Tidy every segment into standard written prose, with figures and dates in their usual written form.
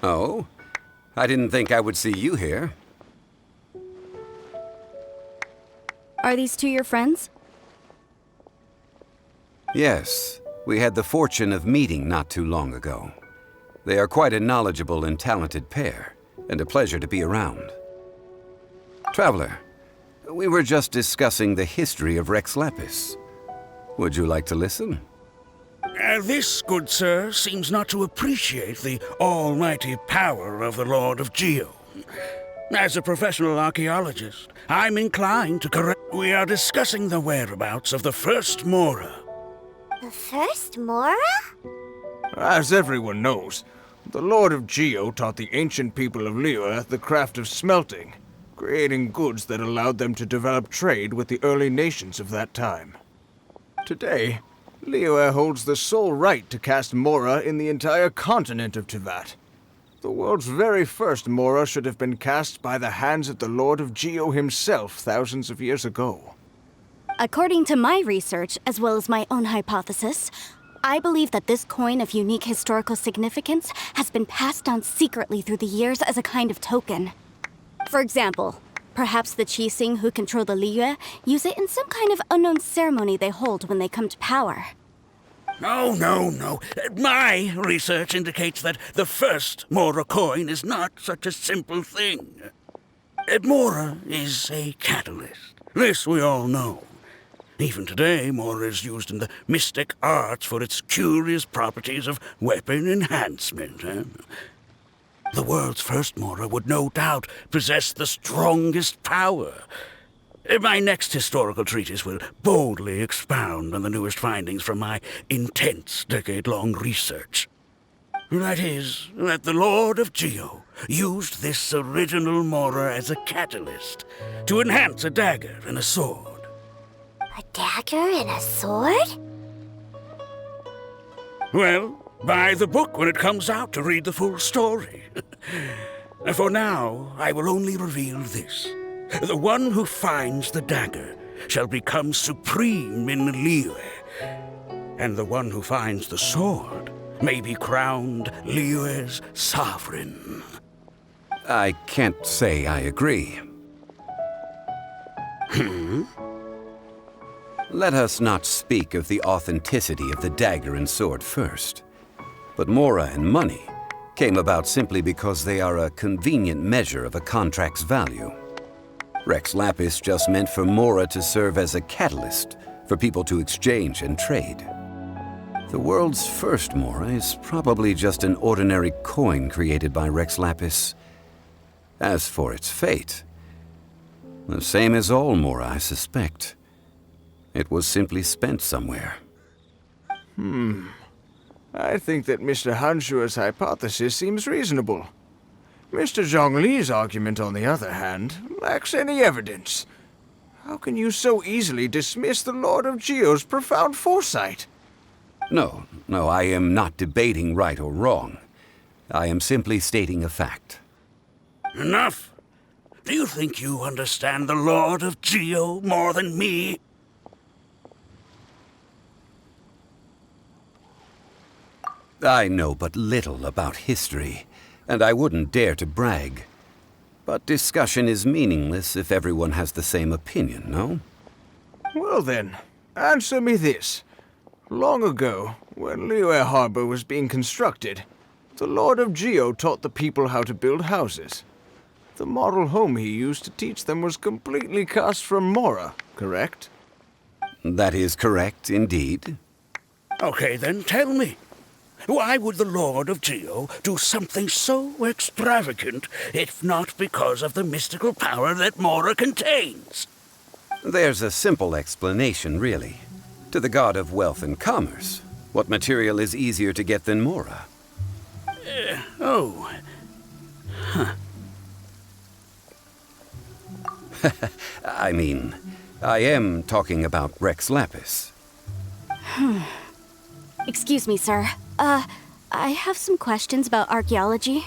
Oh? I didn't think I would see you here. Are these two your friends? Yes. We had the fortune of meeting not too long ago. They are quite a knowledgeable and talented pair, and a pleasure to be around. Traveler, we were just discussing the history of Rex Lapis. Would you like to listen? This, good sir, seems not to appreciate the almighty power of the Lord of Geo. As a professional archaeologist, I'm inclined to correct... We are discussing the whereabouts of the first Mora. The first Mora? As everyone knows, the Lord of Geo taught the ancient people of Liyue the craft of smelting, creating goods that allowed them to develop trade with the early nations of that time. Today, Liyue holds the sole right to cast Mora in the entire continent of Tivat. The world's very first Mora should have been cast by the hands of the Lord of Geo himself thousands of years ago. According to my research, as well as my own hypothesis, I believe that this coin of unique historical significance has been passed down secretly through the years as a kind of token. For example, perhaps the Qixing who control the Liyue use it in some kind of unknown ceremony they hold when they come to power. No. My research indicates that the first Mora coin is not such a simple thing. Mora is a catalyst. This we all know. Even today, Mora is used in the mystic arts for its curious properties of weapon enhancement. The world's first Mora would no doubt possess the strongest power. My next historical treatise will boldly expound on the newest findings from my intense decade-long research. That is, that the Lord of Geo used this original Mora as a catalyst to enhance a dagger and a sword. A dagger and a sword? Well, buy the book when it comes out to read the full story. For now, I will only reveal this. The one who finds the dagger shall become supreme in Liyue, and the one who finds the sword may be crowned Liyue's sovereign. I can't say I agree. Let us not speak of the authenticity of the dagger and sword first. But Mora and money came about simply because they are a convenient measure of a contract's value. Rex Lapis just meant for Mora to serve as a catalyst for people to exchange and trade. The world's first Mora is probably just an ordinary coin created by Rex Lapis. As for its fate, the same as all Mora, I suspect. It was simply spent somewhere. I think that Mr. Hanshua's hypothesis seems reasonable. Mr. Zhongli's argument, on the other hand, lacks any evidence. How can you so easily dismiss the Lord of Geo's profound foresight? No, I am not debating right or wrong. I am simply stating a fact. Enough! Do you think you understand the Lord of Geo more than me? I know but little about history, and I wouldn't dare to brag. But discussion is meaningless if everyone has the same opinion, no? Well then, answer me this. Long ago, when Liyue Harbor was being constructed, the Lord of Geo taught the people how to build houses. The model home he used to teach them was completely cast from Mora, correct? That is correct, indeed. Okay, then tell me. Why would the Lord of Geo do something so extravagant, if not because of the mystical power that Mora contains? There's a simple explanation, really. To the god of wealth and commerce, what material is easier to get than Mora? I mean, I am talking about Rex Lapis. Excuse me, sir. I have some questions about archaeology.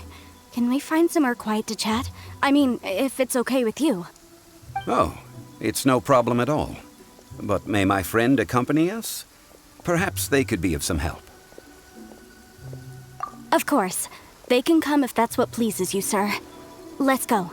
Can we find somewhere quiet to chat? I mean, if it's okay with you. Oh, it's no problem at all. But may my friend accompany us? Perhaps they could be of some help. Of course. They can come if that's what pleases you, sir. Let's go.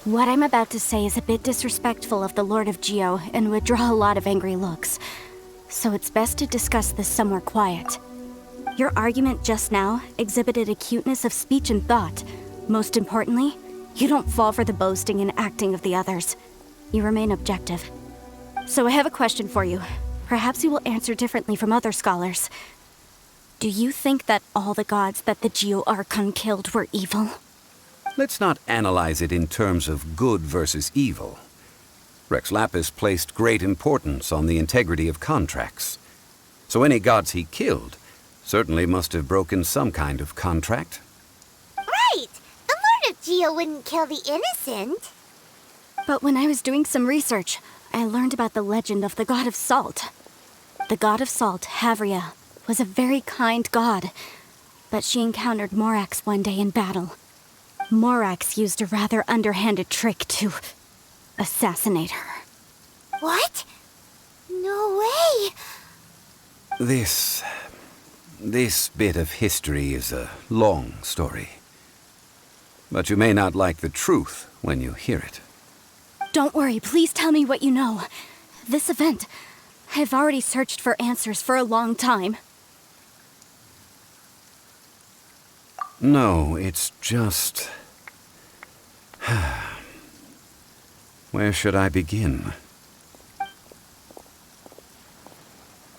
What I'm about to say is a bit disrespectful of the Lord of Geo and would draw a lot of angry looks. So it's best to discuss this somewhere quiet. Your argument just now exhibited acuteness of speech and thought. Most importantly, you don't fall for the boasting and acting of the others. You remain objective. So I have a question for you. Perhaps you will answer differently from other scholars. Do you think that all the gods that the Geo Archon killed were evil? Let's not analyze it in terms of good versus evil. Rex Lapis placed great importance on the integrity of contracts. So any gods he killed certainly must have broken some kind of contract. Right! The Lord of Geo wouldn't kill the innocent. But when I was doing some research, I learned about the legend of the god of salt. The god of salt, Havria, was a very kind god, but she encountered Morax one day in battle. Morax used a rather underhanded trick to assassinate her. What? No way! This bit of history is a long story. But you may not like the truth when you hear it. Don't worry, please tell me what you know. This event, I've already searched for answers for a long time. No, it's just... Where should I begin?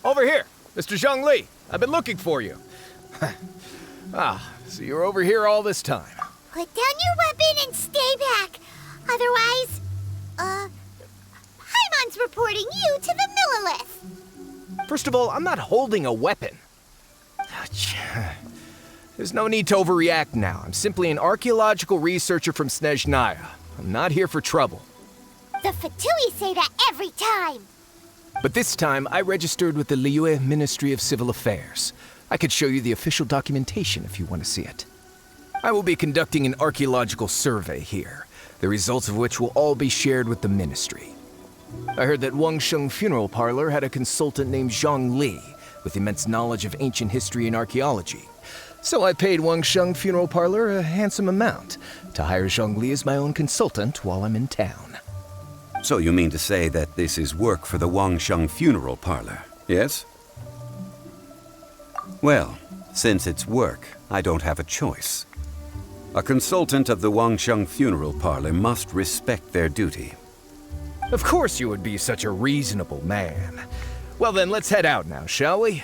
Over here, Mr. Zhongli. I've been looking for you. So you're over here all this time. Put down your weapon and stay back. Otherwise, Paimon's reporting you to the Millilith. First of all, I'm not holding a weapon. There's no need to overreact now. I'm simply an archaeological researcher from Snezhnaya. I'm not here for trouble. The Fatui say that every time. But this time, I registered with the Liyue Ministry of Civil Affairs. I could show you the official documentation if you want to see it. I will be conducting an archaeological survey here, the results of which will all be shared with the ministry. I heard that Wangsheng Funeral Parlor had a consultant named Zhongli with immense knowledge of ancient history and archaeology. So I paid Wangsheng Funeral Parlor a handsome amount to hire Zhongli as my own consultant while I'm in town. So you mean to say that this is work for the Wangsheng Funeral Parlor, yes? Well, since it's work, I don't have a choice. A consultant of the Wangsheng Funeral Parlor must respect their duty. Of course you would be such a reasonable man. Well then, let's head out now, shall we?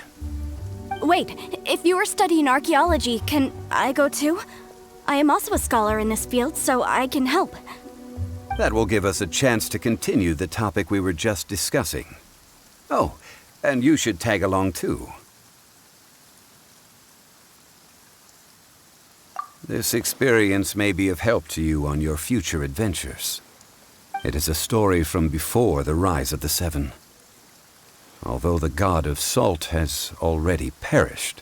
Wait, if you are studying archaeology, can I go too? I am also a scholar in this field, so I can help. That will give us a chance to continue the topic we were just discussing. Oh, and you should tag along too. This experience may be of help to you on your future adventures. It is a story from before the rise of the Seven. Although the god of salt has already perished,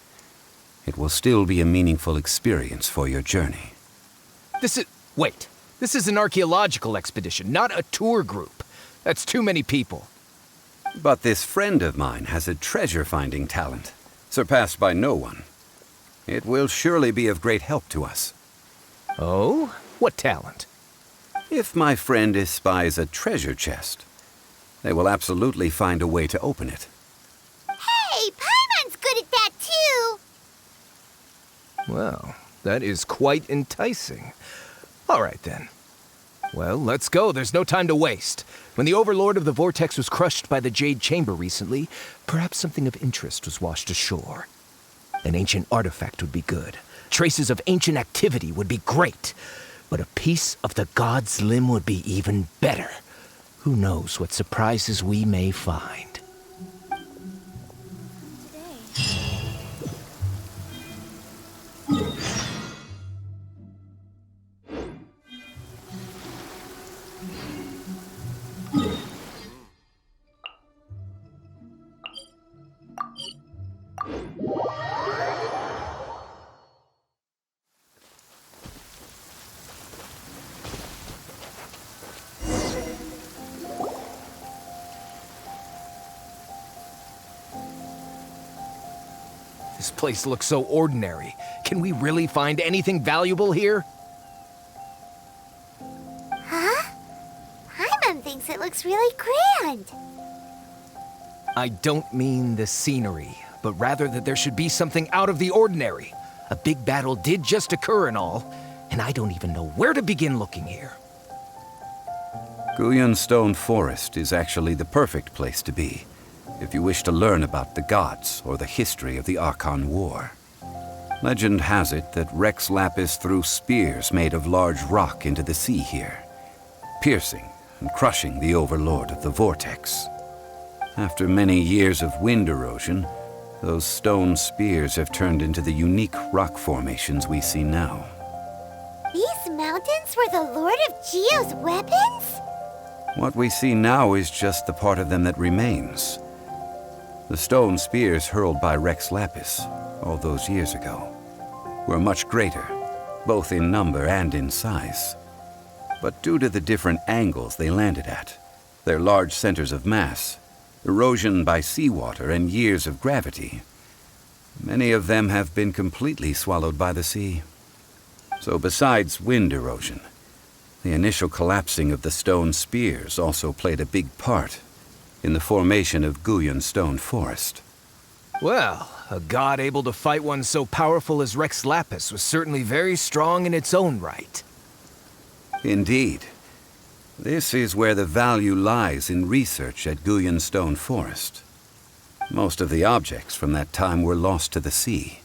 it will still be a meaningful experience for your journey. Wait. This is an archaeological expedition, not a tour group. That's too many people. But this friend of mine has a treasure-finding talent, surpassed by no one. It will surely be of great help to us. Oh? What talent? If my friend espies a treasure chest, they will absolutely find a way to open it. Hey, Paimon's good at that too. Well, that is quite enticing. All right, then. Well, let's go. There's no time to waste. When the Overlord of the Vortex was crushed by the Jade Chamber recently, perhaps something of interest was washed ashore. An ancient artifact would be good. Traces of ancient activity would be great. But a piece of the god's limb would be even better. Who knows what surprises we may find. This place looks so ordinary. Can we really find anything valuable here? Huh? Paimon thinks it looks really grand. I don't mean the scenery, but rather that there should be something out of the ordinary. A big battle did just occur and all, and I don't even know where to begin looking here. Guyan Stone Forest is actually the perfect place to be, if you wish to learn about the gods or the history of the Archon War. Legend has it that Rex Lapis threw spears made of large rock into the sea here, piercing and crushing the overlord of the vortex. After many years of wind erosion, those stone spears have turned into the unique rock formations we see now. These mountains were the Lord of Geo's weapons? What we see now is just the part of them that remains. The stone spears hurled by Rex Lapis all those years ago were much greater, both in number and in size. But due to the different angles they landed at, their large centers of mass, erosion by seawater, and years of gravity, many of them have been completely swallowed by the sea. So besides wind erosion, the initial collapsing of the stone spears also played a big part in the formation of Guyan Stone Forest. Well, a god able to fight one so powerful as Rex Lapis was certainly very strong in its own right. Indeed. This is where the value lies in research at Guyan Stone Forest. Most of the objects from that time were lost to the sea.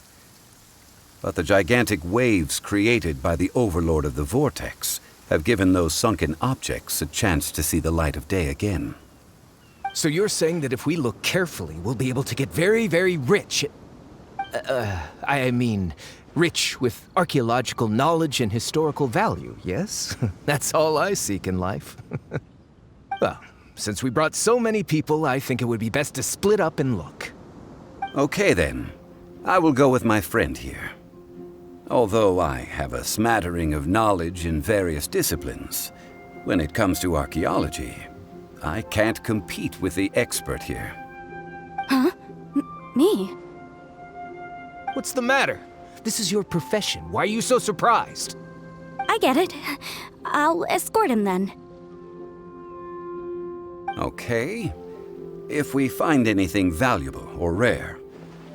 But the gigantic waves created by the overlord of the vortex have given those sunken objects a chance to see the light of day again. So you're saying that if we look carefully, we'll be able to get very, very rich. I mean, rich with archaeological knowledge and historical value, yes? That's all I seek in life. Well, since we brought so many people, I think it would be best to split up and look. Okay then. I will go with my friend here. Although I have a smattering of knowledge in various disciplines, when it comes to archaeology, I can't compete with the expert here. Huh? Me? What's the matter? This is your profession. Why are you so surprised? I get it. I'll escort him then. Okay. If we find anything valuable or rare,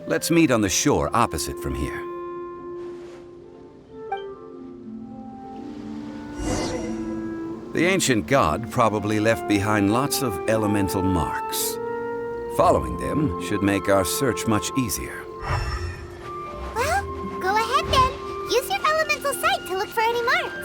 let's meet on the shore opposite from here. The ancient god probably left behind lots of elemental marks. Following them should make our search much easier. Well, go ahead then. Use your elemental sight to look for any marks.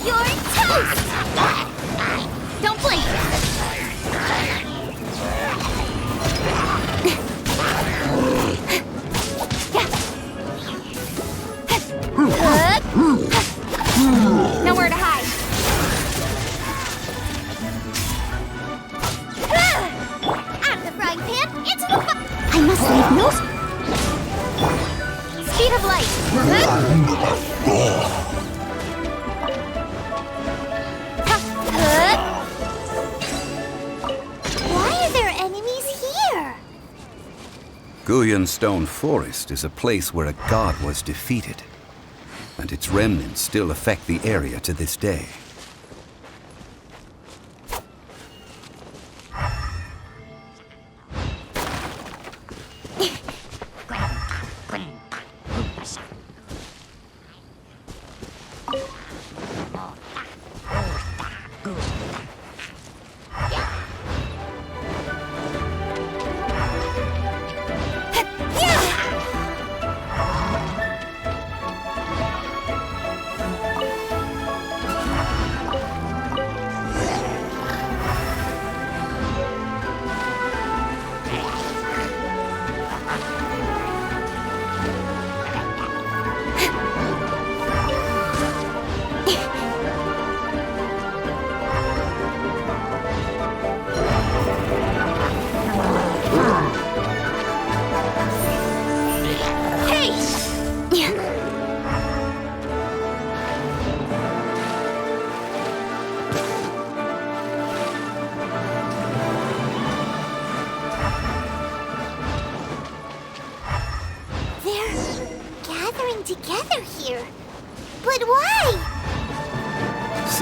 You're toast! Don't blink! Nowhere to hide. Out of the frying pan, into the I must leave no speed of light. Why are there enemies here? Guyan Stone Forest is a place where a god was defeated, and its remnants still affect the area to this day.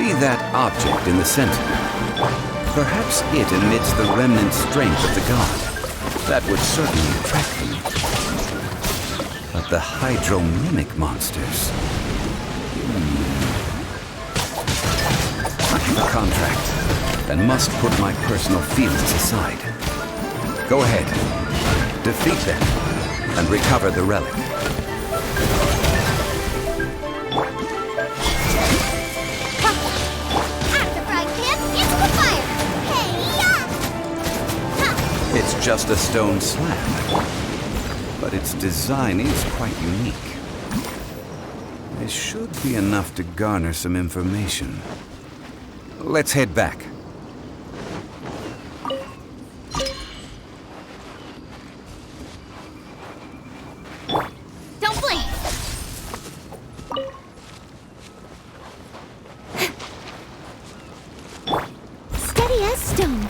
See that object in the center? Perhaps it emits the remnant strength of the god. That would certainly attract them. But the hydromimic monsters... I have a contract, and must put my personal feelings aside. Go ahead. Defeat them, and recover the relic. It's just a stone slab, but its design is quite unique. This should be enough to garner some information. Let's head back. Don't blink! Steady as stone.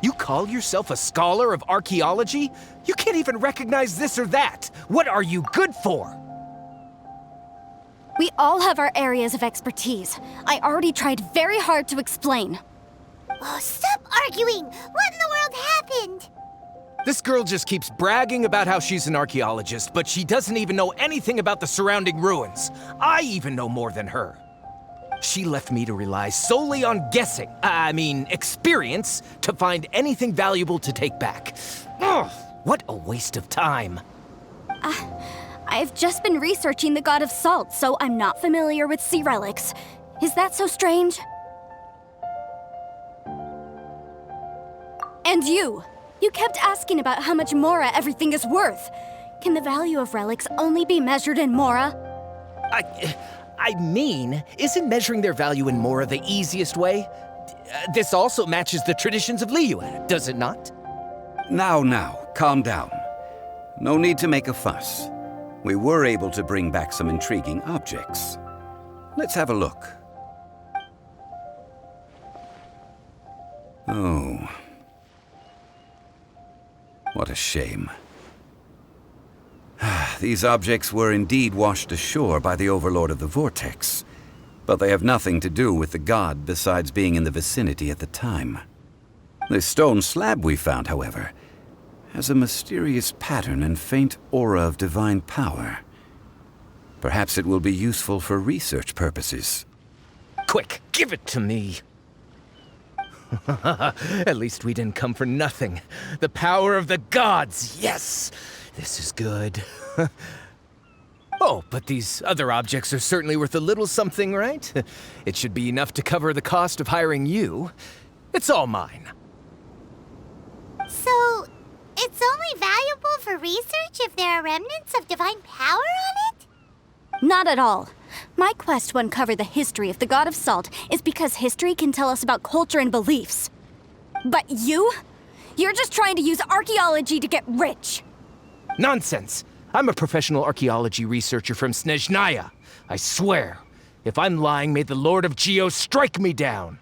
You call yourself a scholar of archaeology? You can't even recognize this or that. What are you good for? We all have our areas of expertise. I already tried very hard to explain. Oh, stop arguing! What in the world happened? This girl just keeps bragging about how she's an archaeologist, but she doesn't even know anything about the surrounding ruins. I even know more than her. She left me to rely solely on guessing, experience, to find anything valuable to take back. Ugh, what a waste of time. I've just been researching the god of salt, so I'm not familiar with sea relics. Is that so strange? And you kept asking about how much Mora everything is worth. Can the value of relics only be measured in Mora? Isn't measuring their value in Mora the easiest way? This also matches the traditions of Liyue, does it not? Now, calm down. No need to make a fuss. We were able to bring back some intriguing objects. Let's have a look. Oh. What a shame. These objects were indeed washed ashore by the Overlord of the Vortex, but they have nothing to do with the god besides being in the vicinity at the time. The stone slab we found, however, has a mysterious pattern and faint aura of divine power. Perhaps it will be useful for research purposes. Quick, give it to me. At least we didn't come for nothing. The power of the gods, yes! This is good. Oh, but these other objects are certainly worth a little something, right? It should be enough to cover the cost of hiring you. It's all mine. So, it's only valuable for research if there are remnants of divine power on it? Not at all. My quest to uncover the history of the god of salt is because history can tell us about culture and beliefs. But you're just trying to use archaeology to get rich. Nonsense! I'm a professional archaeology researcher from Snezhnaya. I swear, if I'm lying, may the Lord of Geo strike me down.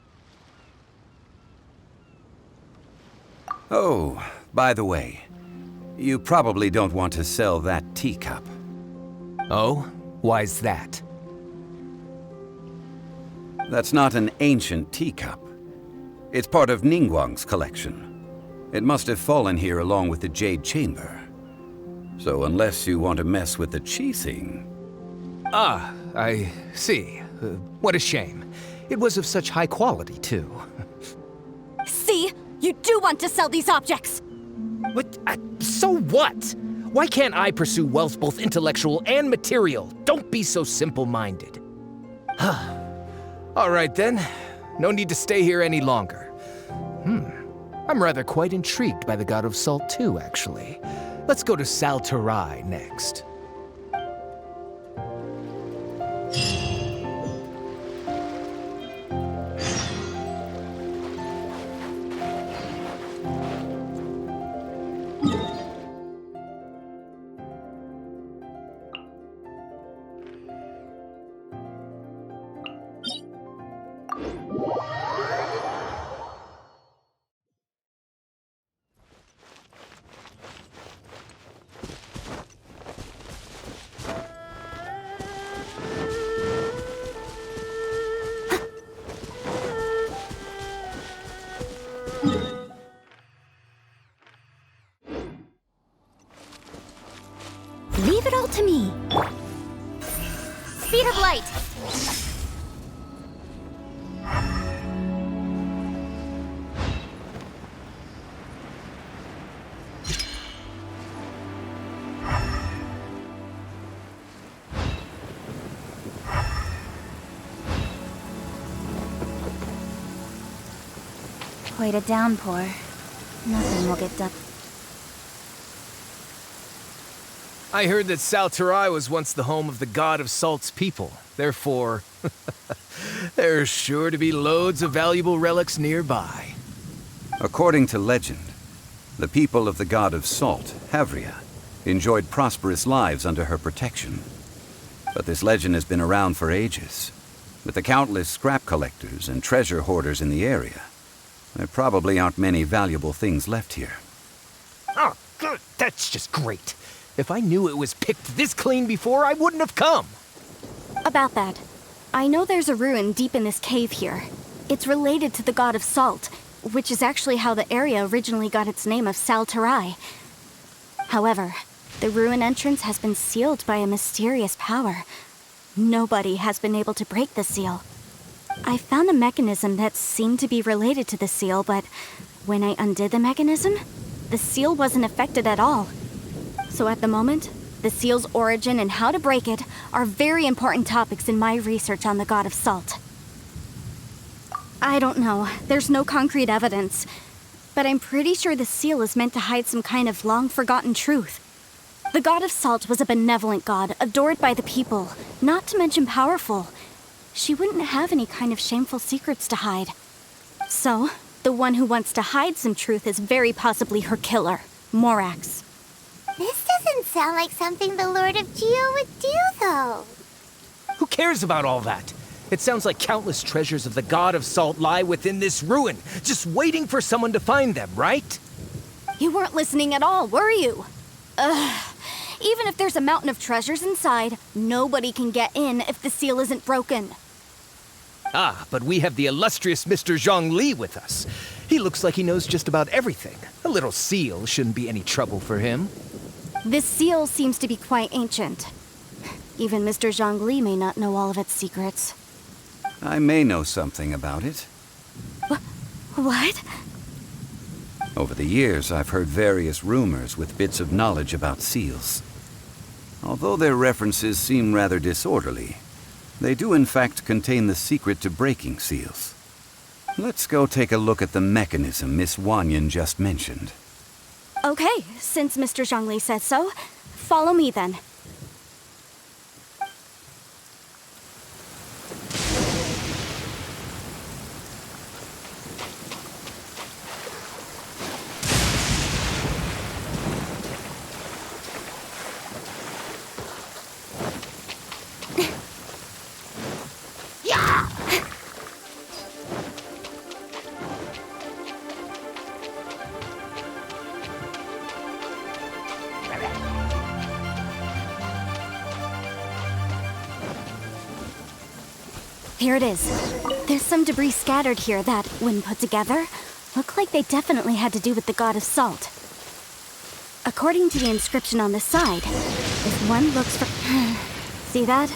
Oh, by the way, you probably don't want to sell that teacup. Oh? Why's that? That's not an ancient teacup. It's part of Ningguang's collection. It must have fallen here along with the Jade Chamber. So unless you want to mess with the Qixing... Ah, I see. What a shame. It was of such high quality, too. See? You do want to sell these objects! What? So what? Why can't I pursue wealth both intellectual and material? Don't be so simple-minded. All right, then. No need to stay here any longer. I'm rather quite intrigued by the God of Salt, too, actually. Let's go to Saltarai next. to me. Speed of light! Quite a downpour. Nothing will get done. I heard that Salterai was once the home of the god of Salt's people. Therefore, there's sure to be loads of valuable relics nearby. According to legend, the people of the god of Salt, Havria, enjoyed prosperous lives under her protection. But this legend has been around for ages. With the countless scrap collectors and treasure hoarders in the area, there probably aren't many valuable things left here. Oh, good. That's just great. If I knew it was picked this clean before, I wouldn't have come. About that, I know there's a ruin deep in this cave here. It's related to the god of Salt, which is actually how the area originally got its name of Salterai. However, the ruin entrance has been sealed by a mysterious power. Nobody has been able to break the seal. I found a mechanism that seemed to be related to the seal, but when I undid the mechanism, the seal wasn't affected at all. So at the moment, the seal's origin and how to break it are very important topics in my research on the god of Salt. I don't know, there's no concrete evidence, but I'm pretty sure the seal is meant to hide some kind of long-forgotten truth. The god of Salt was a benevolent god, adored by the people, not to mention powerful. She wouldn't have any kind of shameful secrets to hide. So, the one who wants to hide some truth is very possibly her killer, Morax. This doesn't sound like something the Lord of Geo would do, though. Who cares about all that? It sounds like countless treasures of the god of Salt lie within this ruin, just waiting for someone to find them, right? You weren't listening at all, were you? Even if there's a mountain of treasures inside, nobody can get in if the seal isn't broken. Ah, but we have the illustrious Mr. Zhongli with us. He looks like he knows just about everything. A little seal shouldn't be any trouble for him. This seal seems to be quite ancient. Even Mr. Zhongli may not know all of its secrets. I may know something about it. What? Over the years, I've heard various rumors with bits of knowledge about seals. Although their references seem rather disorderly, they do in fact contain the secret to breaking seals. Let's go take a look at the mechanism Miss Wanyan just mentioned. Okay, since Mr. Zhongli says so, follow me then. Here it is. There's some debris scattered here that, when put together, look like they definitely had to do with the god of Salt. According to the inscription on the side, if one looks for... See that?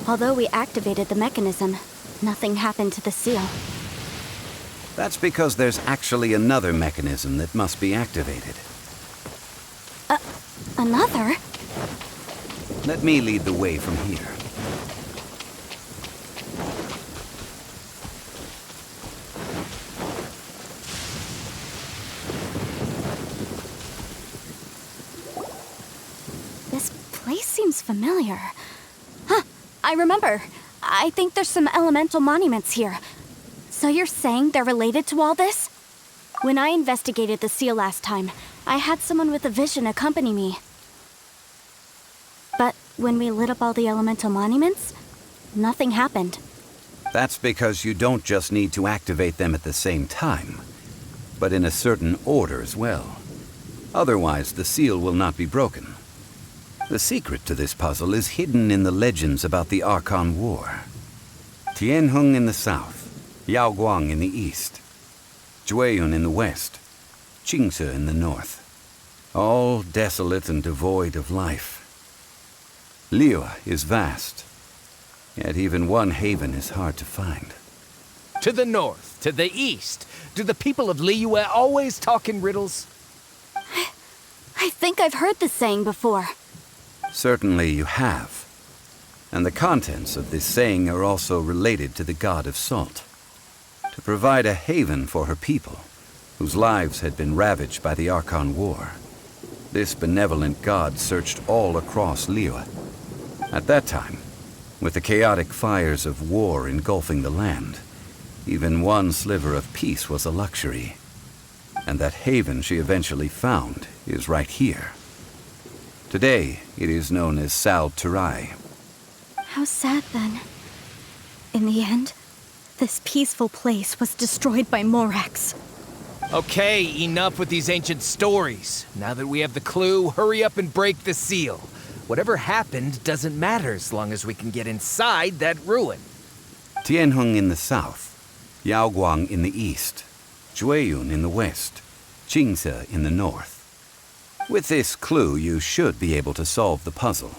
Although we activated the mechanism, nothing happened to the seal. That's because there's actually another mechanism that must be activated. Another? Let me lead the way from here. This place seems familiar. Huh, I remember. I think there's some elemental monuments here. So you're saying they're related to all this? When I investigated the seal last time, I had someone with a vision accompany me. But when we lit up all the elemental monuments, nothing happened. That's because you don't just need to activate them at the same time, but in a certain order as well. Otherwise, the seal will not be broken. The secret to this puzzle is hidden in the legends about the Archon War. Tianheng in the south, Yaoguang in the east, Jueyun in the west, Qingce in the north. All desolate and devoid of life. Liyue is vast, yet even one haven is hard to find. To the north, to the east. Do the people of Liyue always talk in riddles? I think I've heard this saying before. Certainly you have. And the contents of this saying are also related to the god of salt. To provide a haven for her people, whose lives had been ravaged by the Archon War, this benevolent god searched all across Liyue. At that time, with the chaotic fires of war engulfing the land, even one sliver of peace was a luxury. And that haven she eventually found is right here. Today, it is known as Sal Turai. How sad then. In the end, this peaceful place was destroyed by Morax. Okay, enough with these ancient stories. Now that we have the clue, hurry up and break the seal. Whatever happened doesn't matter as long as we can get inside that ruin. Tianheng in the south, Yaoguang in the east, Jueyun in the west, Qingse in the north. With this clue, you should be able to solve the puzzle.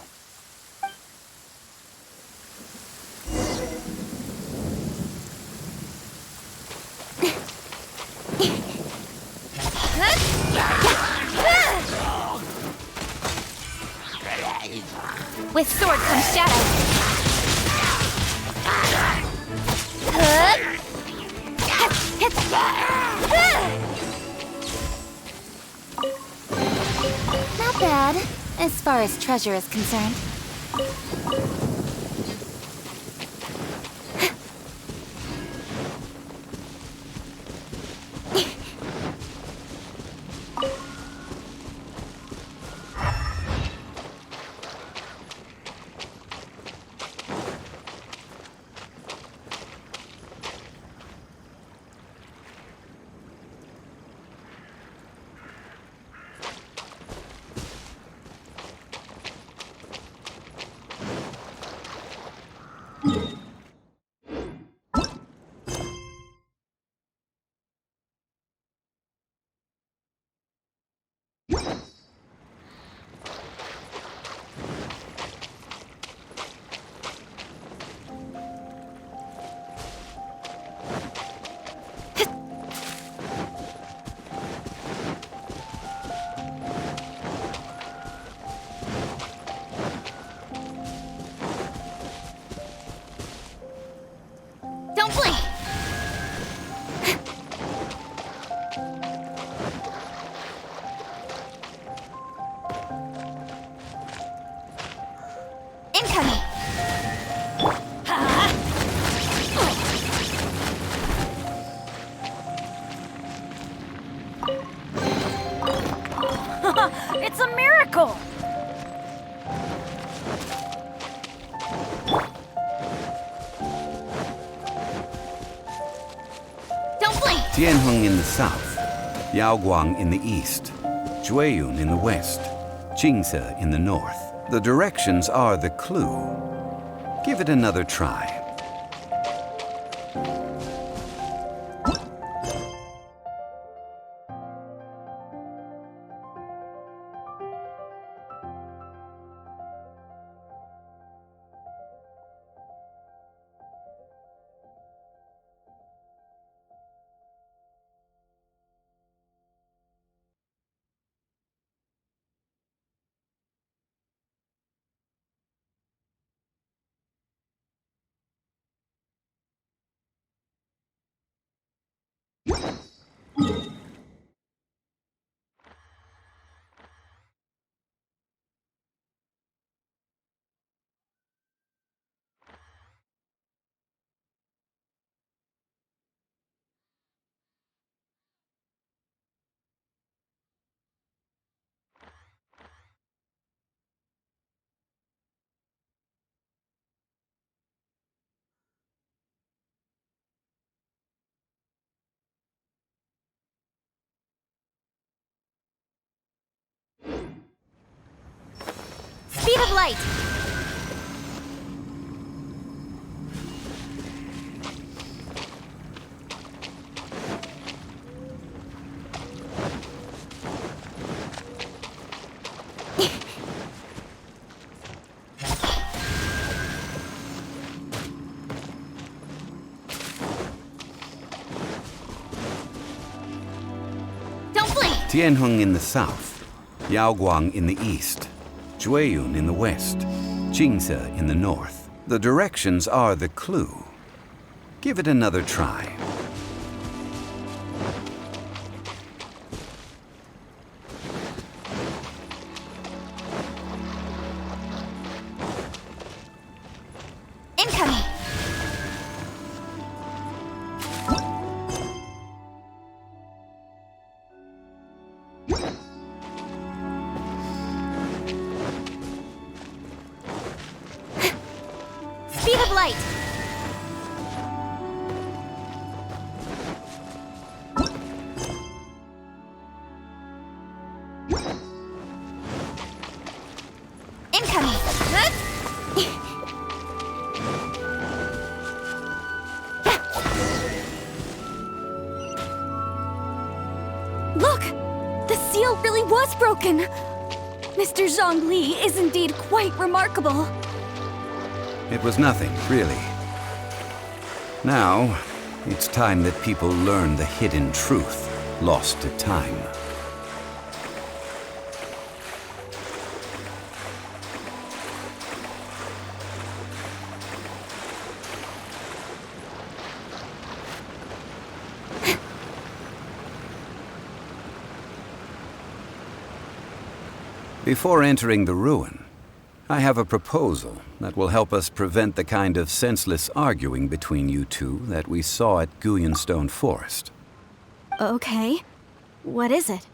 With sword comes shadow. Not bad, as far as treasure is concerned. Don't blink! Incoming! It's a miracle! Tianheng in the south, Yaoguang in the east, Jueyun in the west, Qingse in the north. The directions are the clue. Give it another try. Speed of light! Tianheng in the south, Yaoguang in the east, Jueyun in the west, Jingze in the north. The directions are the clue. Give it another try. Incoming! Speed of light! Incoming! Look! The seal really was broken! Mr. Zhongli is indeed quite remarkable. It was nothing, really. Now, it's time that people learn the hidden truth lost to time. Before entering the ruin, I have a proposal that will help us prevent the kind of senseless arguing between you two that we saw at Guyonstone Forest. Okay. What is it?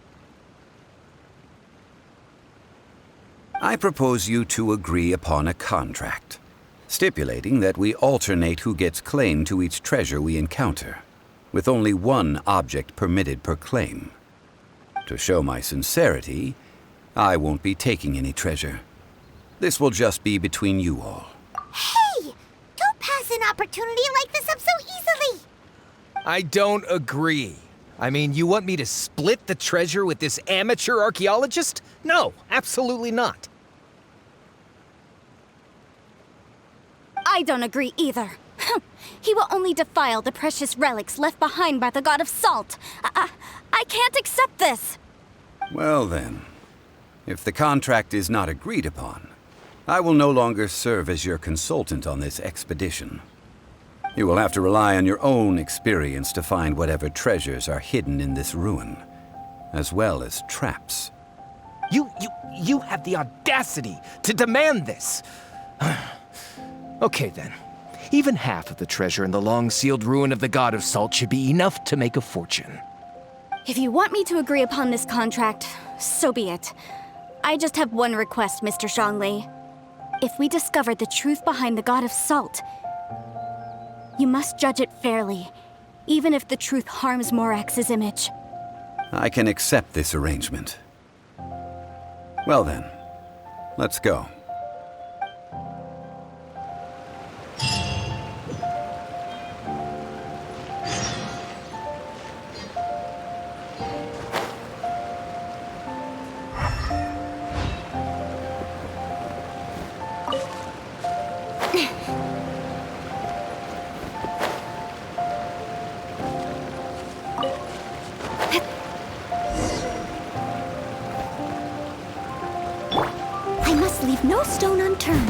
I propose you two agree upon a contract, stipulating that we alternate who gets claim to each treasure we encounter, with only one object permitted per claim. To show my sincerity, I won't be taking any treasure. This will just be between you all. Hey! Don't pass an opportunity like this up so easily! I don't agree. I mean, you want me to split the treasure with this amateur archaeologist? No, absolutely not. I don't agree either. He will only defile the precious relics left behind by the god of salt. I can't accept this. Well then, if the contract is not agreed upon, I will no longer serve as your consultant on this expedition. You will have to rely on your own experience to find whatever treasures are hidden in this ruin, as well as traps. You have the audacity to demand this. Okay then. Even half of the treasure in the long-sealed ruin of the God of Salt should be enough to make a fortune. If you want me to agree upon this contract, so be it. I just have one request, Mr. Zhongli. If we discover the truth behind the God of Salt, you must judge it fairly, even if the truth harms Morax's image. I can accept this arrangement. Well then, let's go. I must leave no stone unturned.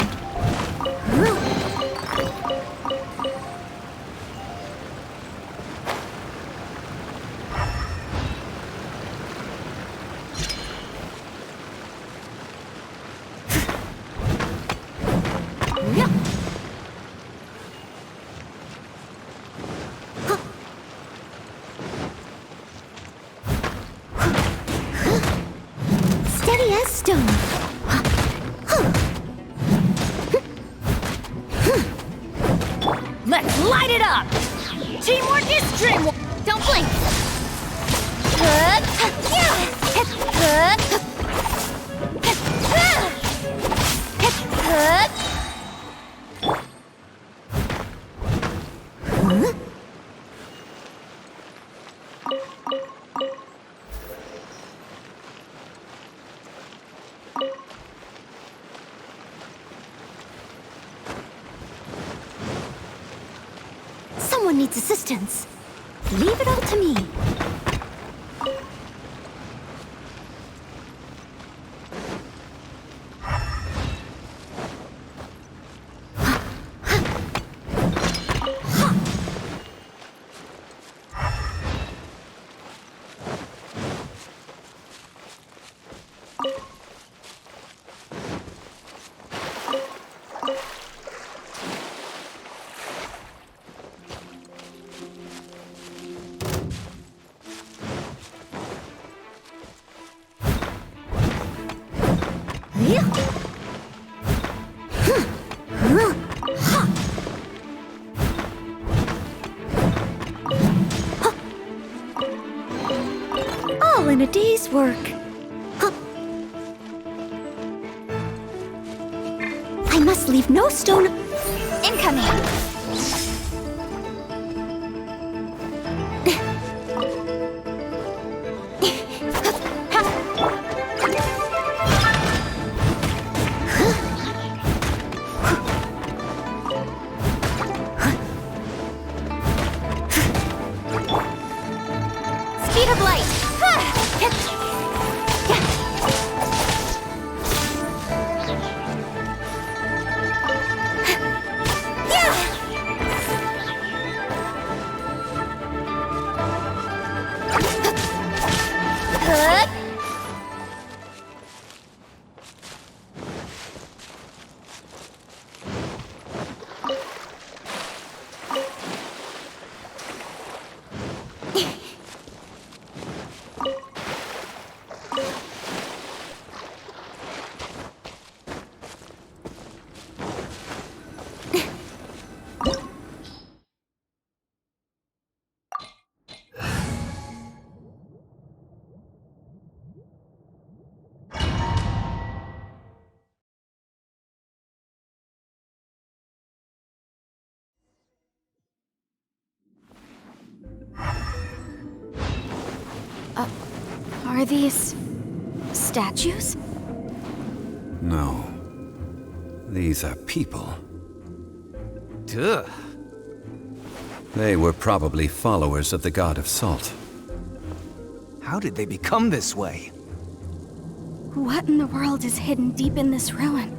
Steady as stone. Let's light it up! Teamwork is dreamwork! Don't blink! Someone needs assistance. Leave it all to me. All in a day's work. I must leave no stone... Incoming! Speed of light! Are these... statues? No. These are people. Duh. They were probably followers of the god of salt. How did they become this way? What in the world is hidden deep in this ruin?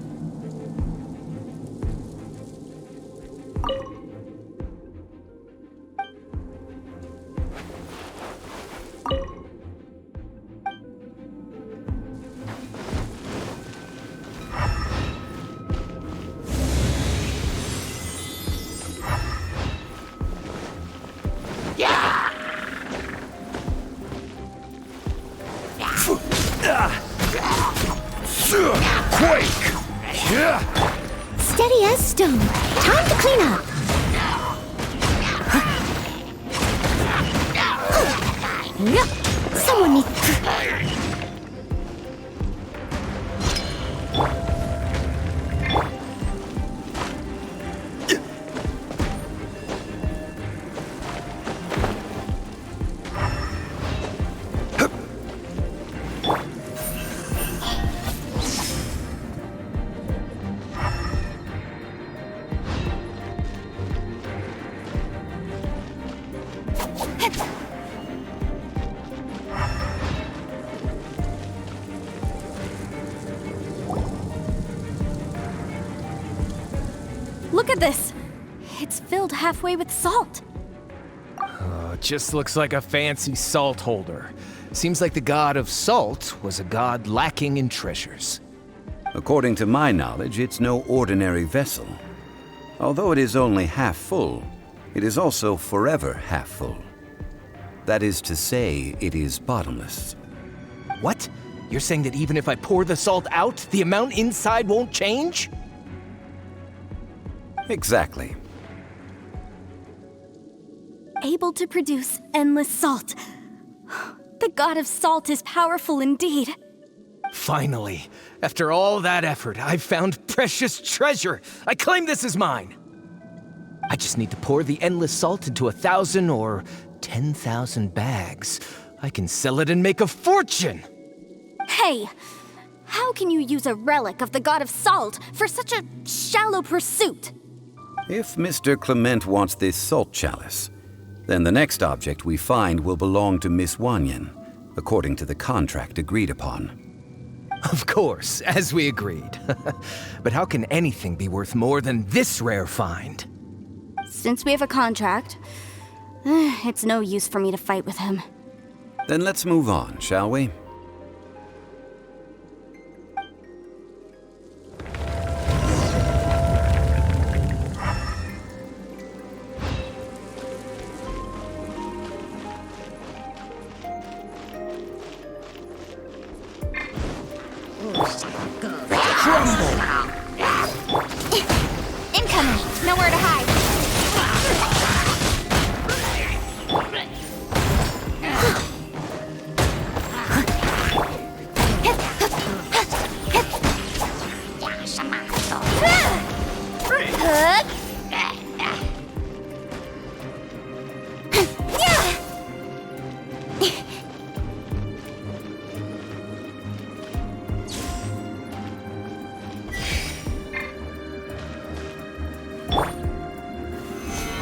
Quake! Steady as stone. Time to clean up. Someone needs... Look at this! It's filled halfway with salt. Oh, it just looks like a fancy salt holder. Seems like the god of salt was a god lacking in treasures. According to my knowledge, it's no ordinary vessel. Although it is only half full, it is also forever half full. That is to say, it is bottomless. What? You're saying that even if I pour the salt out, the amount inside won't change? Exactly. Able to produce endless salt. The god of salt is powerful indeed. Finally, after all that effort, I've found precious treasure. I claim this as mine. I just need to pour the endless salt into 1,000 or 10,000 bags. I can sell it and make a fortune. Hey, how can you use a relic of the god of salt for such a shallow pursuit? If Mr. Clement wants this salt chalice, then the next object we find will belong to Miss Wanyan, according to the contract agreed upon. Of course, as we agreed. But how can anything be worth more than this rare find? Since we have a contract, it's no use for me to fight with him. Then let's move on, shall we? Incoming! Nowhere to hide!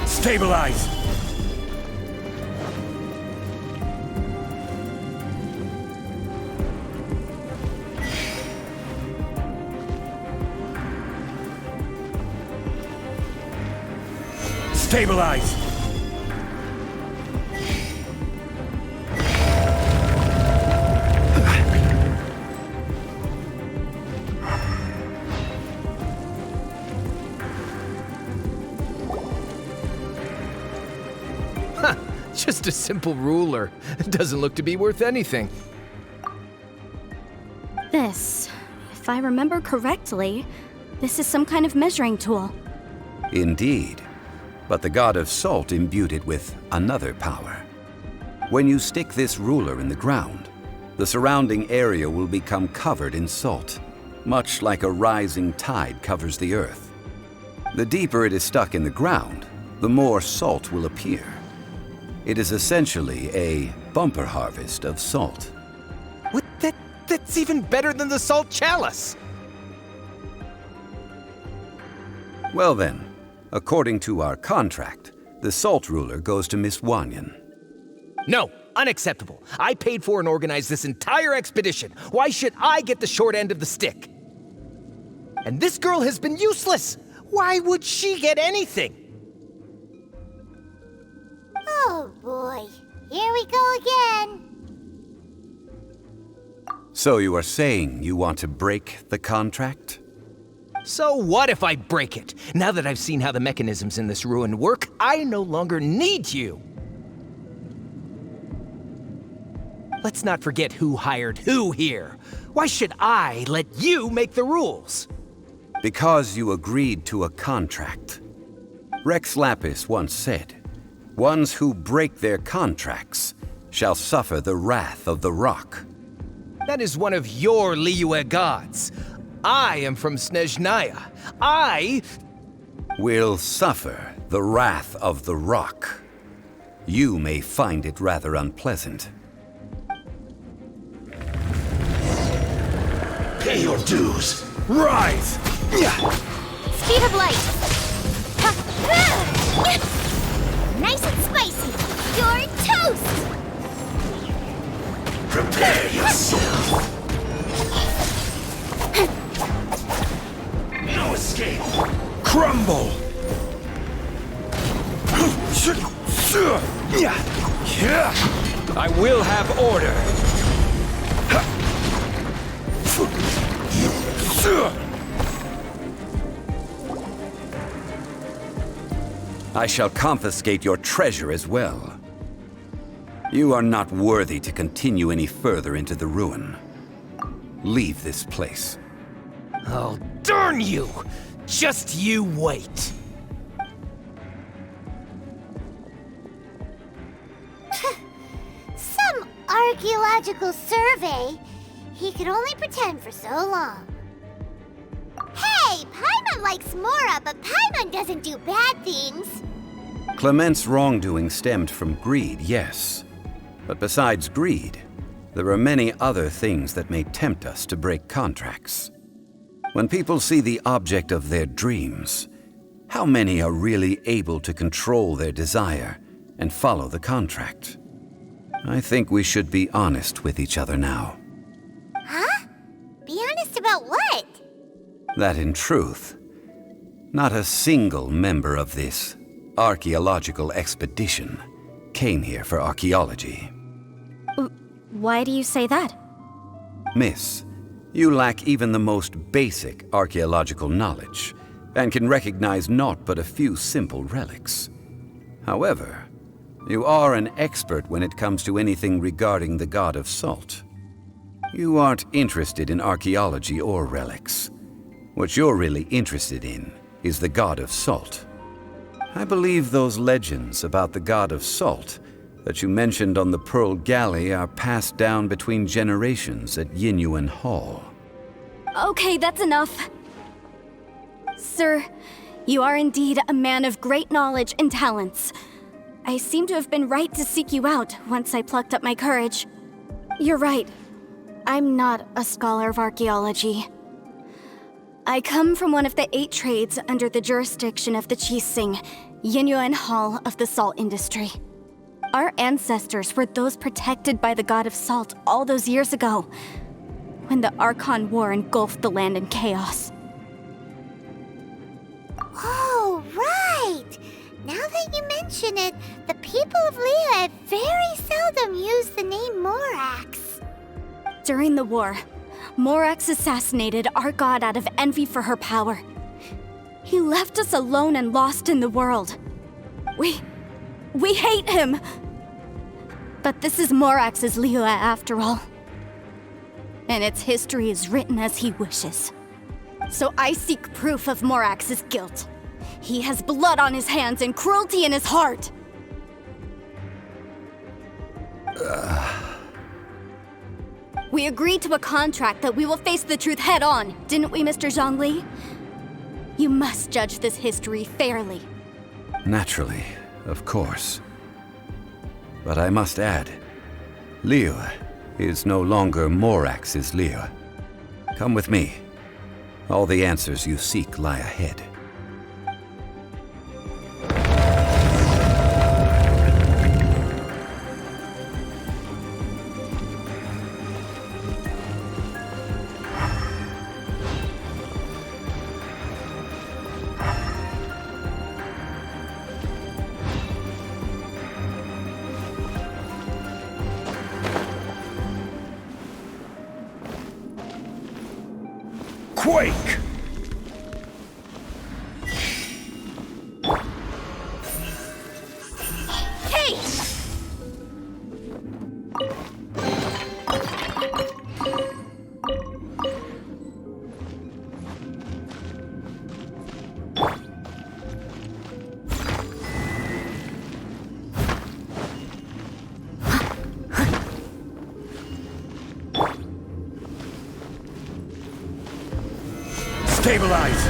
Stabilize! Stabilize! Just a simple ruler. It doesn't look to be worth anything. This, if I remember correctly, this is some kind of measuring tool. Indeed. But the god of salt imbued it with another power. When you stick this ruler in the ground, the surrounding area will become covered in salt, much like a rising tide covers the earth. The deeper it is stuck in the ground, the more salt will appear. It is essentially a bumper harvest of salt. What? That's even better than the salt chalice! Well then, according to our contract, the salt ruler goes to Miss Wanyan. No, unacceptable. I paid for and organized this entire expedition. Why should I get the short end of the stick? And this girl has been useless. Why would she get anything? Oh boy, here we go again. So you are saying you want to break the contract? So what if I break it? Now that I've seen how the mechanisms in this ruin work, I no longer need you. Let's not forget who hired who here. Why should I let you make the rules? Because you agreed to a contract. Rex Lapis once said, "Ones who break their contracts shall suffer the wrath of the rock." That is one of your Liyue gods. I am from Snezhnaya. I Will suffer the wrath of the rock. You may find it rather unpleasant. Pay your dues! Rise! Speed of light. Nice and spicy. You're toast. Prepare yourself! No escape! Crumble! I will have order! I shall confiscate your treasure as well. You are not worthy to continue any further into the ruin. Leave this place. Oh, darn you! Just you wait. Some archaeological survey. He could only pretend for so long. Hey, Paimon likes Mora, but Paimon doesn't do bad things. Clement's wrongdoing stemmed from greed, yes. But besides greed, there are many other things that may tempt us to break contracts. When people see the object of their dreams, how many are really able to control their desire and follow the contract? I think we should be honest with each other now. Huh? Be honest about what? That in truth, not a single member of this archaeological expedition came here for archaeology. Why do you say that? Miss, you lack even the most basic archaeological knowledge and can recognize naught but a few simple relics. However, you are an expert when it comes to anything regarding the god of salt. You aren't interested in archaeology or relics. What you're really interested in is the god of salt. I believe those legends about the god of salt that you mentioned on the Pearl Galley are passed down between generations at Yinyuan Hall. Okay, that's enough. Sir, you are indeed a man of great knowledge and talents. I seem to have been right to seek you out once I plucked up my courage. You're right. I'm not a scholar of archaeology. I come from one of the 8 trades under the jurisdiction of the Qixing, Yinyuan Hall of the salt industry. Our ancestors were those protected by the god of salt all those years ago, when the Archon War engulfed the land in chaos. Oh, right! Now that you mention it, the people of Liyue very seldom use the name Morax. During the war, Morax assassinated our god out of envy for her power. He left us alone and lost in the world. We hate him! But this is Morax's Liyue after all. And its history is written as he wishes. So I seek proof of Morax's guilt. He has blood on his hands and cruelty in his heart! We agreed to a contract that we will face the truth head on, didn't we, Mr. Zhongli? You must judge this history fairly. Naturally, of course. But I must add, Liyue is no longer Morax's Liyue. Come with me. All the answers you seek lie ahead. Quake! Hey! Stabilize!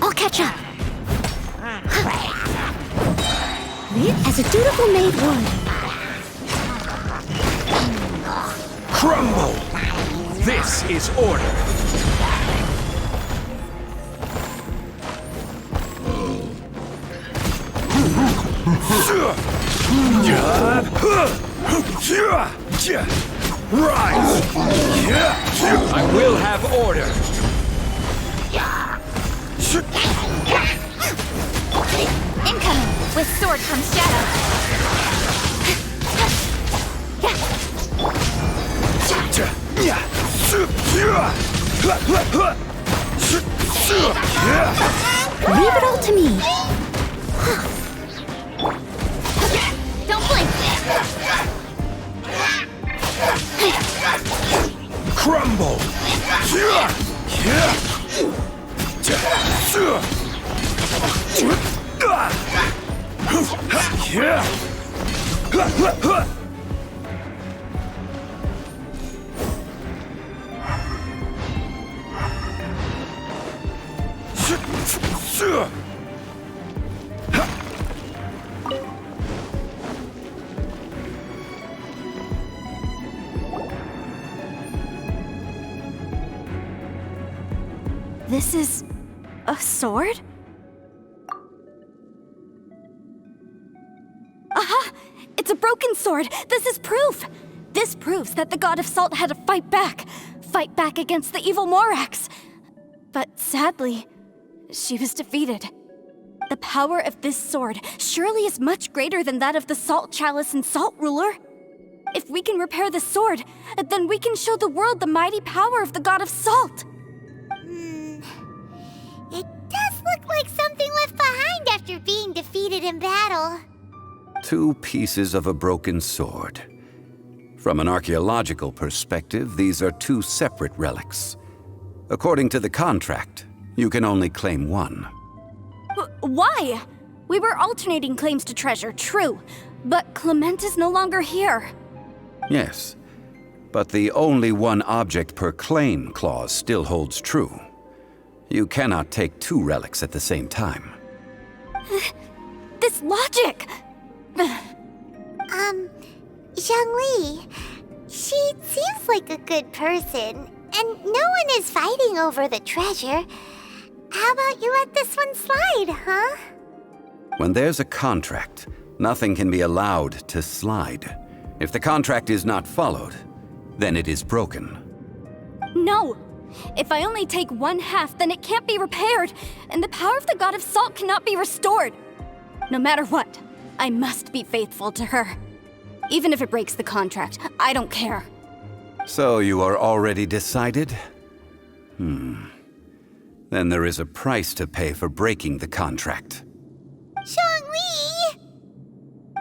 I'll catch up. As a dutiful maid would. Crumble! This is order! Rise! I will have order! Incoming! With sword comes shadow! Leave it all to me. Don't blink! Crumble! This is a sword? Aha! It's a broken sword! This is proof! This proves that the god of salt had to fight back against the evil Morax. But sadly, she was defeated. The power of this sword surely is much greater than that of the Salt Chalice and Salt Ruler. If we can repair the sword, then we can show the world the mighty power of the god of salt. It does look like something left behind after being defeated in battle. 2 pieces of a broken sword. From an archaeological perspective, these are 2 separate relics. According to the contract, you can only claim one. Why? We were alternating claims to treasure, true, but Clement is no longer here. Yes, but the only one object per claim clause still holds true. You cannot take 2 relics at the same time. This logic! Zhongli, she seems like a good person, and no one is fighting over the treasure. How about you let this one slide, huh? When there's a contract, nothing can be allowed to slide. If the contract is not followed, then it is broken. No! If I only take 1/2, then it can't be repaired, and the power of the god of salt cannot be restored. No matter what, I must be faithful to her. Even if it breaks the contract, I don't care. So you are already decided? Then there is a price to pay for breaking the contract. Zhongli!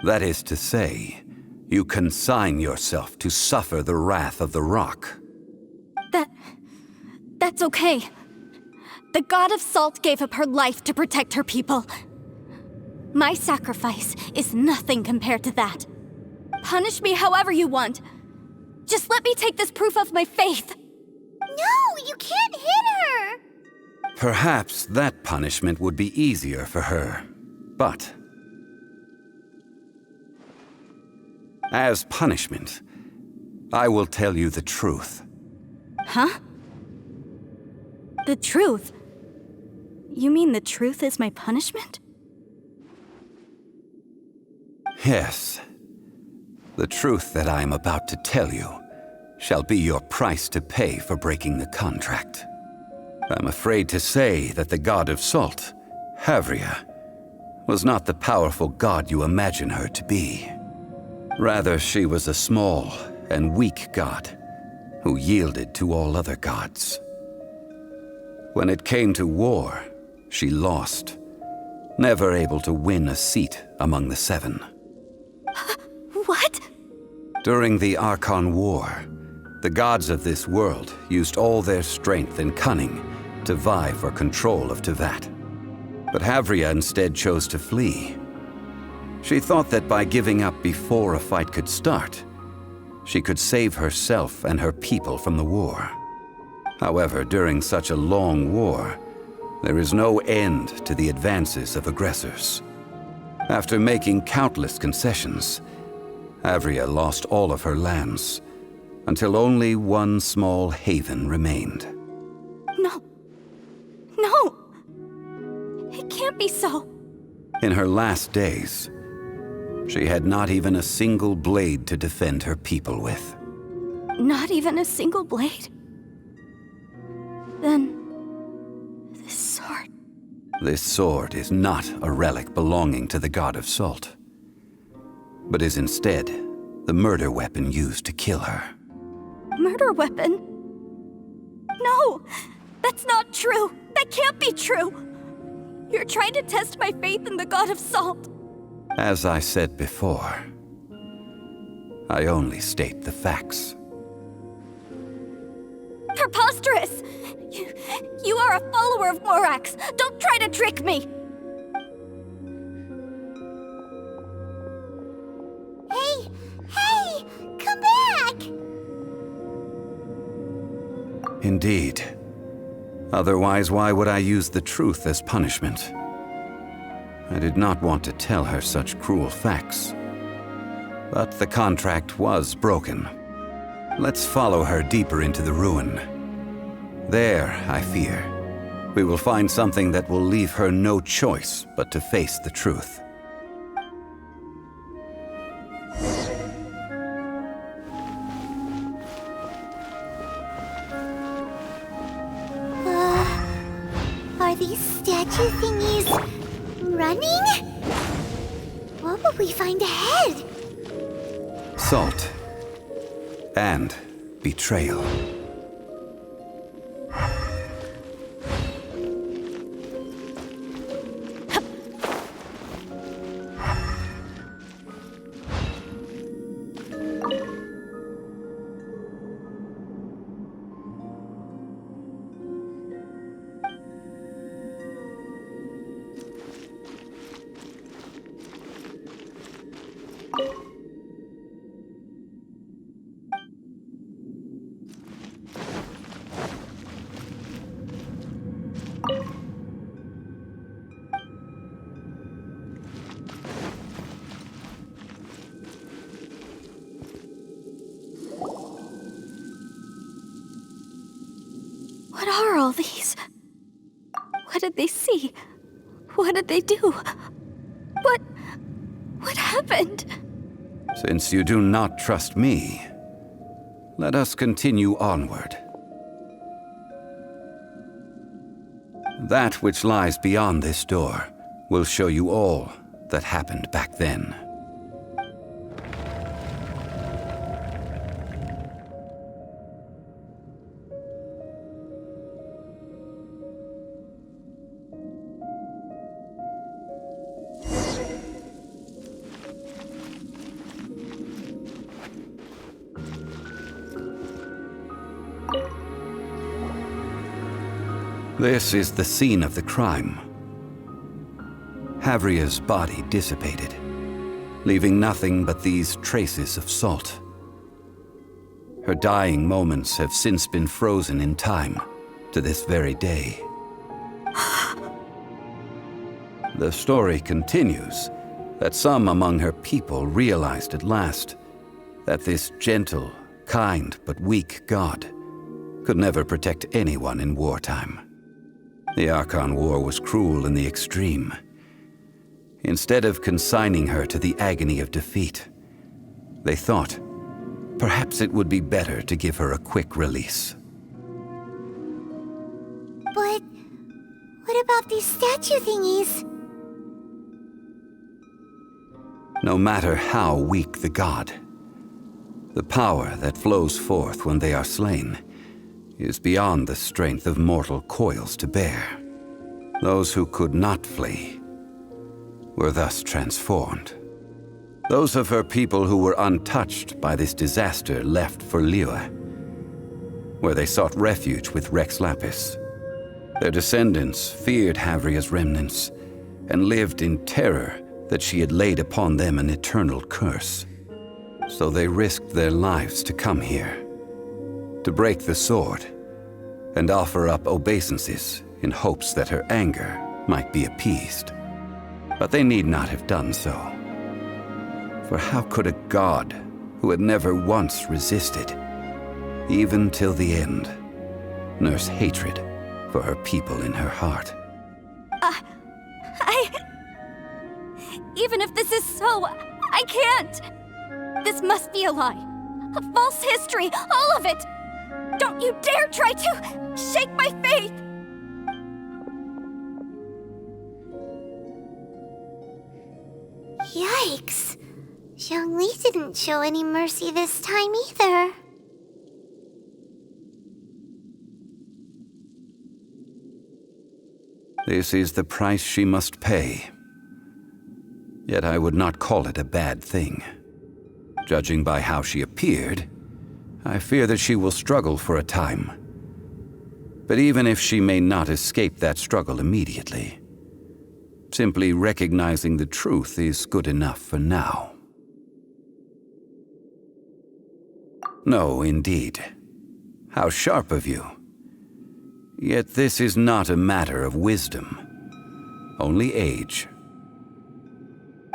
That is to say, you consign yourself to suffer the wrath of the rock. That's okay. The god of salt gave up her life to protect her people. My sacrifice is nothing compared to that. Punish me however you want. Just let me take this proof of my faith. No, you can't hit her! Perhaps that punishment would be easier for her, but as punishment, I will tell you the truth. Huh? The truth? You mean the truth is my punishment? Yes. The truth that I am about to tell you shall be your price to pay for breaking the contract. I'm afraid to say that the god of salt, Havria, was not the powerful god you imagine her to be. Rather, she was a small and weak god who yielded to all other gods. When it came to war, she lost, never able to win a seat among the 7. What? During the Archon War, the gods of this world used all their strength and cunning to vie for control of Tevat. But Havria instead chose to flee. She thought that by giving up before a fight could start, she could save herself and her people from the war. However, during such a long war, there is no end to the advances of aggressors. After making countless concessions, Havria lost all of her lands, until only one small haven remained. No. No! It can't be so. In her last days, she had not even a single blade to defend her people with. Not even a single blade? Then... this sword... This sword is not a relic belonging to the god of salt, but is instead the murder weapon used to kill her. Murder weapon? No! That's not true! That can't be true! You're trying to test my faith in the god of salt! As I said before, I only state the facts. Preposterous! You are a follower of Morax! Don't try to trick me! Hey! Come back! Indeed. Otherwise, why would I use the truth as punishment? I did not want to tell her such cruel facts. But the contract was broken. Let's follow her deeper into the ruin. There, I fear, we will find something that will leave her no choice but to face the truth. Are these statue thingies running? What will we find ahead? Salt, and betrayal. What are all these? What did they see? What did they do? What happened? Since you do not trust me, let us continue onward. That which lies beyond this door will show you all that happened back then. This is the scene of the crime. Havria's body dissipated, leaving nothing but these traces of salt. Her dying moments have since been frozen in time to this very day. The story continues that some among her people realized at last that this gentle, kind, but weak god could never protect anyone in wartime. The Archon War was cruel in the extreme. Instead of consigning her to the agony of defeat, they thought perhaps it would be better to give her a quick release. But what about these statue thingies? No matter how weak the god, the power that flows forth when they are slain is beyond the strength of mortal coils to bear. Those who could not flee were thus transformed. Those of her people who were untouched by this disaster left for Liyue, where they sought refuge with Rex Lapis. Their descendants feared Havria's remnants and lived in terror that she had laid upon them an eternal curse. So they risked their lives to come here, to break the sword and offer up obeisances in hopes that her anger might be appeased. But they need not have done so. For how could a god who had never once resisted, even till the end, nurse hatred for her people in her heart? Even if this is so, I can't! This must be a lie. A false history, all of it! Don't you dare try to shake my faith! Yikes. Zhongli didn't show any mercy this time either. This is the price she must pay. Yet I would not call it a bad thing. Judging by how she appeared, I fear that she will struggle for a time. But even if she may not escape that struggle immediately, simply recognizing the truth is good enough for now. No, indeed. How sharp of you. Yet this is not a matter of wisdom, only age.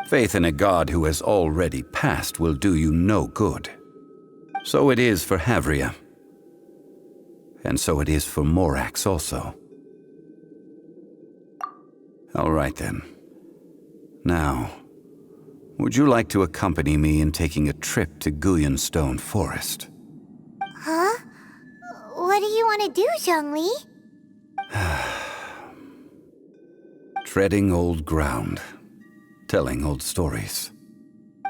Faith in a god who has already passed will do you no good. So it is for Havria. And so it is for Morax also. All right then. Now, would you like to accompany me in taking a trip to Guyonstone Forest? Huh? What do you want to do, Zhongli? Treading old ground, telling old stories.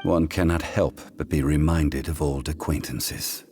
One cannot help but be reminded of old acquaintances.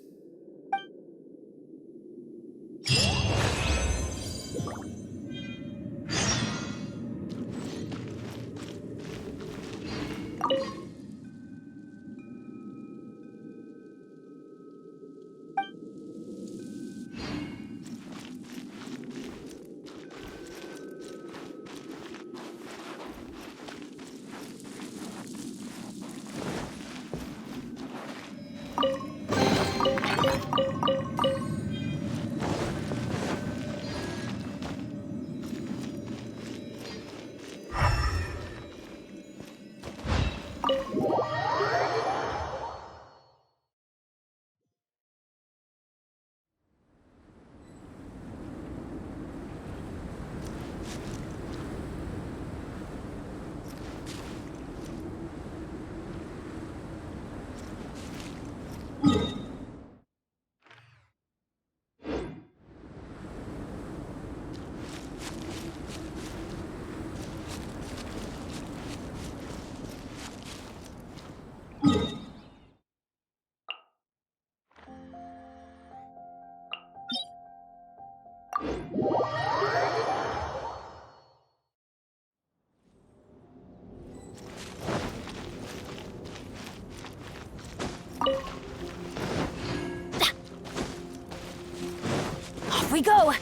Off we go!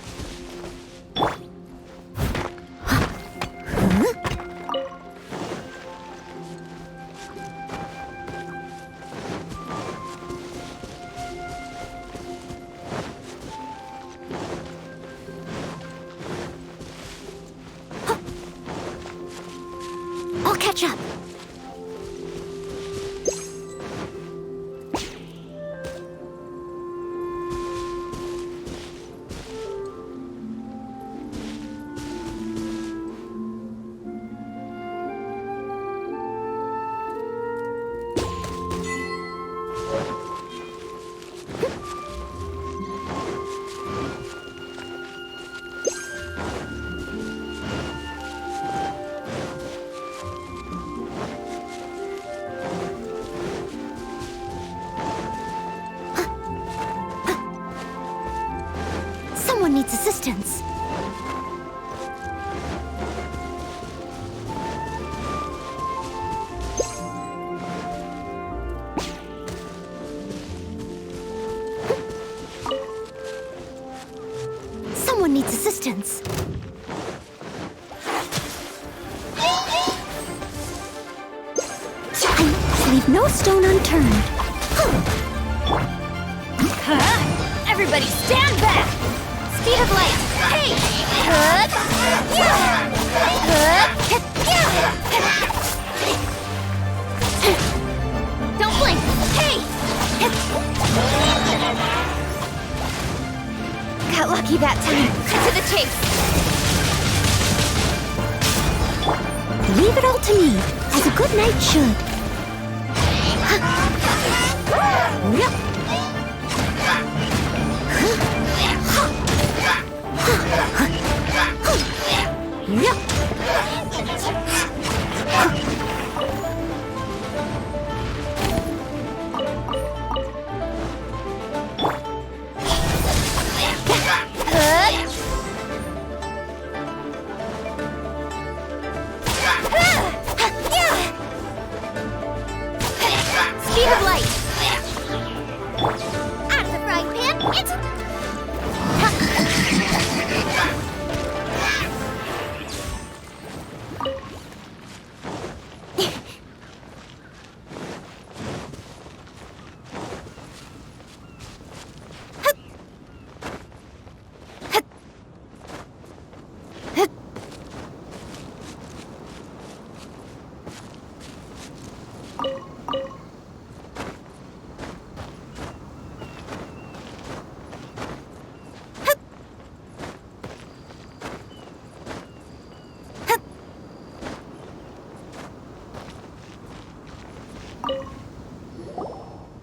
I'll catch up. Someone needs assistance. Someone needs assistance. I leave no stone unturned. Everybody stand back! Speed of light! Hey! Don't blink! Hey! Got lucky that time. Cut to the chase. Leave it all to me, as a good knight should. Speed of light! Out of the frying pan, it's...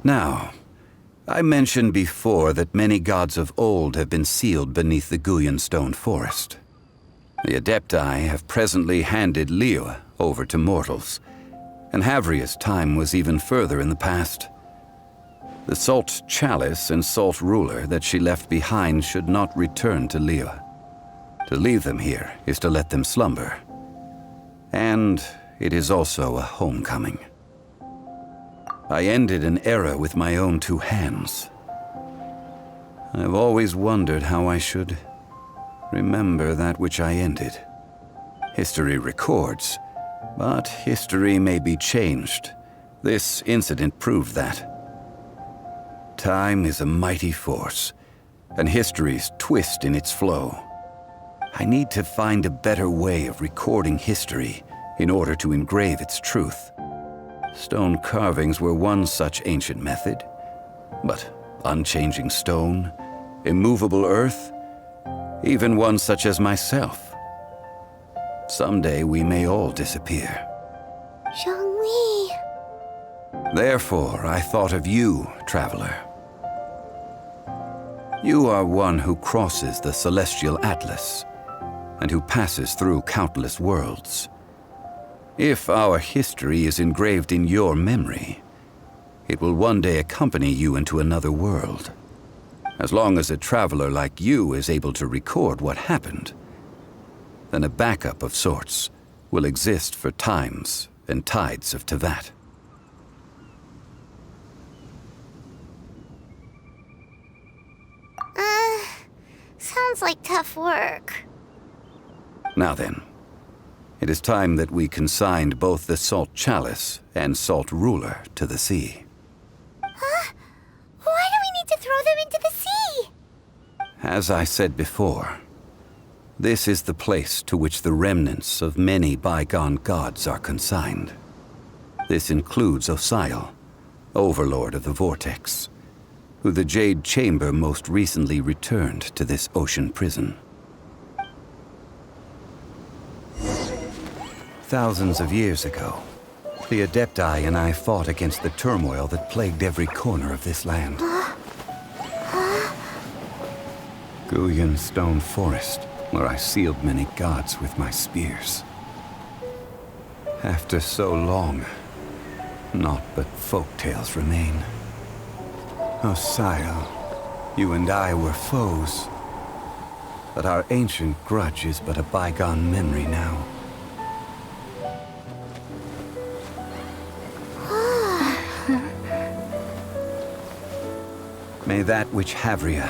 Now, I mentioned before that many gods of old have been sealed beneath the Guyan stone forest. The Adepti have presently handed Liyue over to mortals, and Havria's time was even further in the past. The Salt Chalice and Salt Ruler that she left behind should not return to Liyue. To leave them here is to let them slumber. And it is also a homecoming. I ended an era with my own two hands. I've always wondered how I should remember that which I ended. History records, but history may be changed. This incident proved that. Time is a mighty force, and history's twist in its flow. I need to find a better way of recording history in order to engrave its truth. Stone carvings were one such ancient method, but unchanging stone, immovable earth, even one such as myself. Someday we may all disappear. Zhongli. Therefore, I thought of you, traveler. You are one who crosses the celestial atlas, and who passes through countless worlds. If our history is engraved in your memory, it will one day accompany you into another world. As long as a traveler like you is able to record what happened, then a backup of sorts will exist for times and tides of Tevat. Sounds like tough work. Now then, it is time that we consigned both the Salt Chalice and Salt Ruler to the sea. Huh? Why do we need to throw them into the sea? As I said before, this is the place to which the remnants of many bygone gods are consigned. This includes Osial, Overlord of the Vortex, who the Jade Chamber most recently returned to this ocean prison. Thousands of years ago, the Adepti and I fought against the turmoil that plagued every corner of this land. Guyan Stone Forest, where I sealed many gods with my spears. After so long, naught but folk tales remain. Osial, you and I were foes, but our ancient grudge is but a bygone memory now. May that which Havria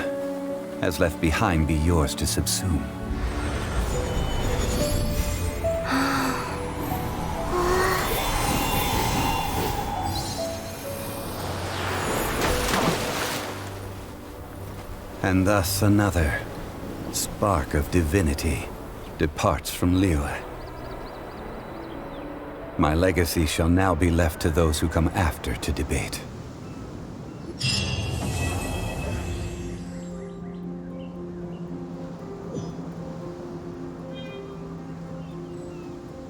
has left behind be yours to subsume. And thus another spark of divinity departs from Liyue. My legacy shall now be left to those who come after to debate.